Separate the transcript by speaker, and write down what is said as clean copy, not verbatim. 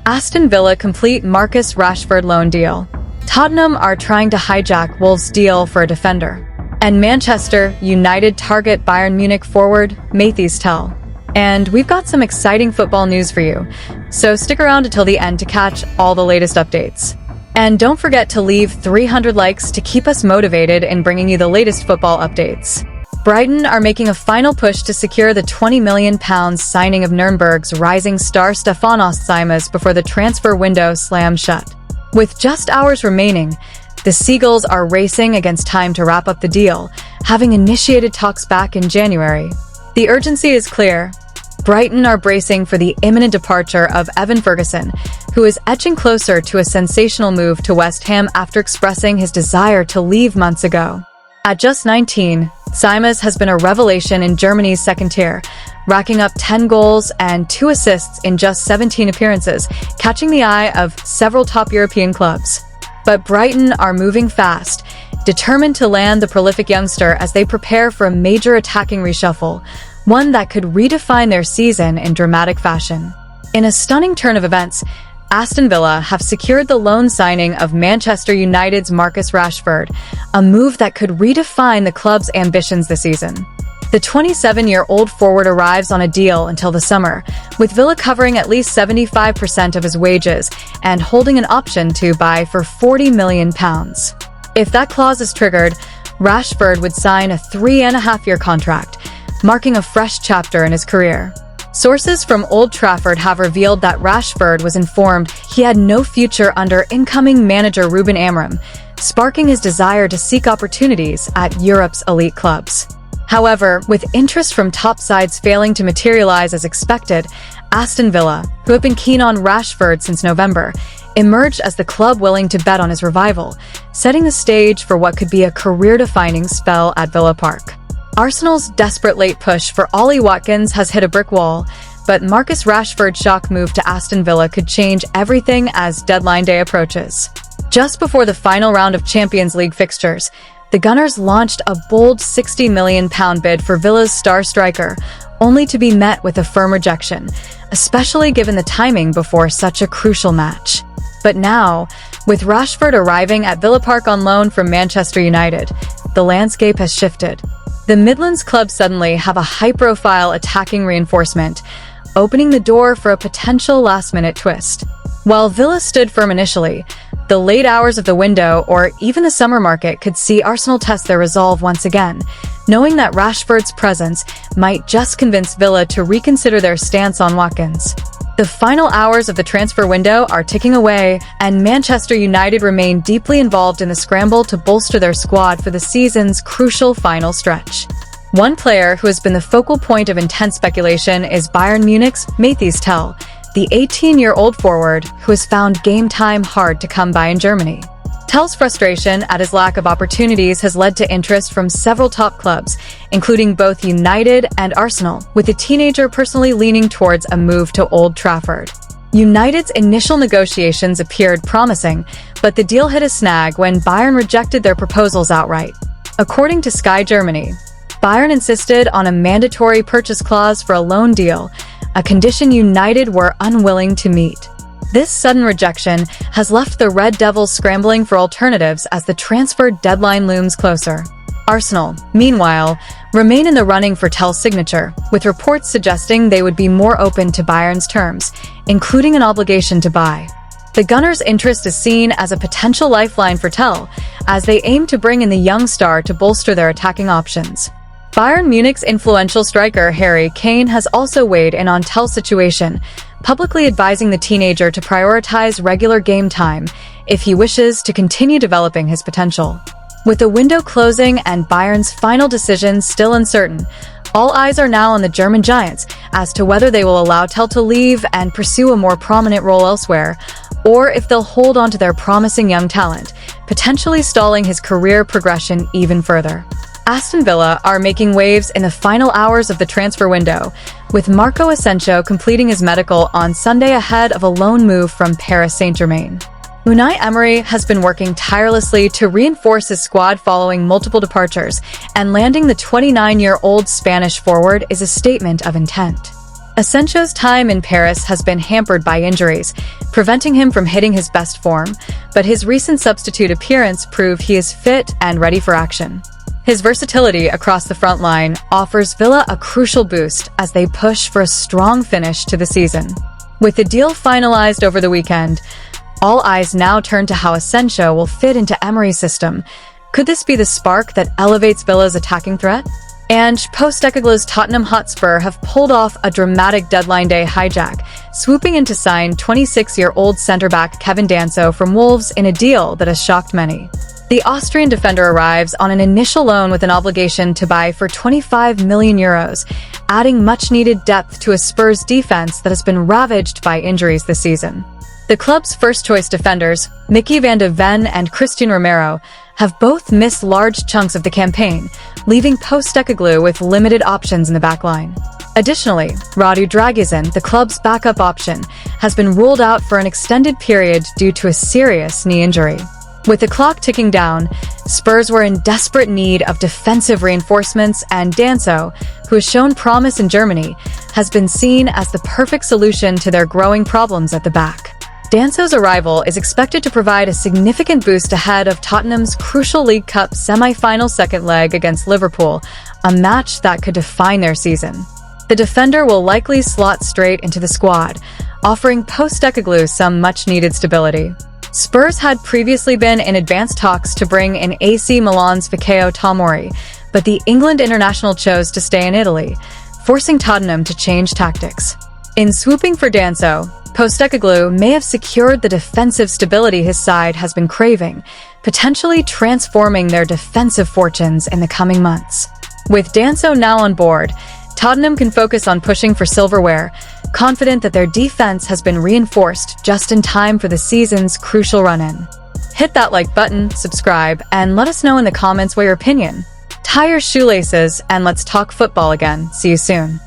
Speaker 1: Aston Villa complete Marcus Rashford loan deal. Tottenham are trying to hijack Wolves' deal for a defender. And Manchester United target Bayern Munich forward Rashford Tel. And we've got some exciting football news for you, so stick around until the end to catch all the latest updates. And don't forget to leave 300 likes to keep us motivated in bringing you the latest football updates. Brighton are making a final push to secure the £20 million signing of Nuremberg's rising star Stefanos Tsimas before the transfer window slams shut. With just hours remaining, the Seagulls are racing against time to wrap up the deal, having initiated talks back in January. The urgency is clear. Brighton are bracing for the imminent departure of Evan Ferguson, who is edging closer to a sensational move to West Ham after expressing his desire to leave months ago. At just 19, Tsimas has been a revelation in Germany's second tier, racking up 10 goals and 2 assists in just 17 appearances, catching the eye of several top European clubs. But Brighton are moving fast, determined to land the prolific youngster as they prepare for a major attacking reshuffle, one that could redefine their season in dramatic fashion. In a stunning turn of events, Aston Villa have secured the loan signing of Manchester United's Marcus Rashford, a move that could redefine the club's ambitions this season. The 27-year-old forward arrives on a deal until the summer, with Villa covering at least 75% of his wages and holding an option to buy for £40 million. If that clause is triggered, Rashford would sign a 3.5-year contract, marking a fresh chapter in his career. Sources from Old Trafford have revealed that Rashford was informed he had no future under incoming manager Ruben Amorim, sparking his desire to seek opportunities at Europe's elite clubs. However, with interest from top sides failing to materialize as expected, Aston Villa, who have been keen on Rashford since November, emerged as the club willing to bet on his revival, setting the stage for what could be a career-defining spell at Villa Park. Arsenal's desperate late push for Ollie Watkins has hit a brick wall, but Marcus Rashford's shock move to Aston Villa could change everything as deadline day approaches. Just before the final round of Champions League fixtures, the Gunners launched a bold £60 million bid for Villa's star striker, only to be met with a firm rejection, especially given the timing before such a crucial match. But now, with Rashford arriving at Villa Park on loan from Manchester United, the landscape has shifted. The Midlands club suddenly have a high-profile attacking reinforcement, opening the door for a potential last-minute twist. While Villa stood firm initially, the late hours of the window or even the summer market could see Arsenal test their resolve once again, knowing that Rashford's presence might just convince Villa to reconsider their stance on Watkins. The final hours of the transfer window are ticking away, and Manchester United remain deeply involved in the scramble to bolster their squad for the season's crucial final stretch. One player who has been the focal point of intense speculation is Bayern Munich's Rashford Tel, the 18-year-old forward who has found game time hard to come by in Germany. Tel's frustration at his lack of opportunities has led to interest from several top clubs, including both United and Arsenal, with the teenager personally leaning towards a move to Old Trafford. United's initial negotiations appeared promising, but the deal hit a snag when Bayern rejected their proposals outright. According to Sky Germany, Bayern insisted on a mandatory purchase clause for a loan deal, a condition United were unwilling to meet. This sudden rejection has left the Red Devils scrambling for alternatives as the transfer deadline looms closer. Arsenal, meanwhile, remain in the running for Tel's signature, with reports suggesting they would be more open to Bayern's terms, including an obligation to buy. The Gunners' interest is seen as a potential lifeline for Tel, as they aim to bring in the young star to bolster their attacking options. Bayern Munich's influential striker Harry Kane has also weighed in on Tel's situation, publicly advising the teenager to prioritize regular game time if he wishes to continue developing his potential. With the window closing and Bayern's final decision still uncertain, all eyes are now on the German Giants as to whether they will allow Tel to leave and pursue a more prominent role elsewhere, or if they'll hold on to their promising young talent, potentially stalling his career progression even further. Aston Villa are making waves in the final hours of the transfer window, with Marco Asensio completing his medical on Sunday ahead of a loan move from Paris Saint-Germain. Unai Emery has been working tirelessly to reinforce his squad following multiple departures, and landing the 29-year-old Spanish forward is a statement of intent. Asensio's time in Paris has been hampered by injuries, preventing him from hitting his best form, but his recent substitute appearance proved he is fit and ready for action. His versatility across the front line offers Villa a crucial boost as they push for a strong finish to the season. With the deal finalized over the weekend, all eyes now turn to how Asensio will fit into Emery's system. Could this be the spark that elevates Villa's attacking threat? And Postecoglou's Tottenham Hotspur have pulled off a dramatic deadline day hijack, swooping in to sign 26-year-old centre-back Kevin Danso from Wolves in a deal that has shocked many. The Austrian defender arrives on an initial loan with an obligation to buy for €25 million, adding much-needed depth to a Spurs defense that has been ravaged by injuries this season. The club's first-choice defenders, Mickey van de Ven and Christian Romero, have both missed large chunks of the campaign, leaving Postecoglou with limited options in the backline. Additionally, Radu Dragusin, the club's backup option, has been ruled out for an extended period due to a serious knee injury. With the clock ticking down, Spurs were in desperate need of defensive reinforcements, and Danso, who has shown promise in Germany, has been seen as the perfect solution to their growing problems at the back. Danso's arrival is expected to provide a significant boost ahead of Tottenham's crucial League Cup semi-final second leg against Liverpool, a match that could define their season. The defender will likely slot straight into the squad, offering Postecoglou some much-needed stability. Spurs had previously been in advanced talks to bring in AC Milan's Fikayo Tomori, but the England international chose to stay in Italy, forcing Tottenham to change tactics. In swooping for Danso, Postecoglou may have secured the defensive stability his side has been craving, potentially transforming their defensive fortunes in the coming months. With Danso now on board, Tottenham can focus on pushing for silverware, confident that their defense has been reinforced just in time for the season's crucial run-in. Hit that like button, subscribe, and let us know in the comments your opinion. Tie your shoelaces and let's talk football again. See you soon.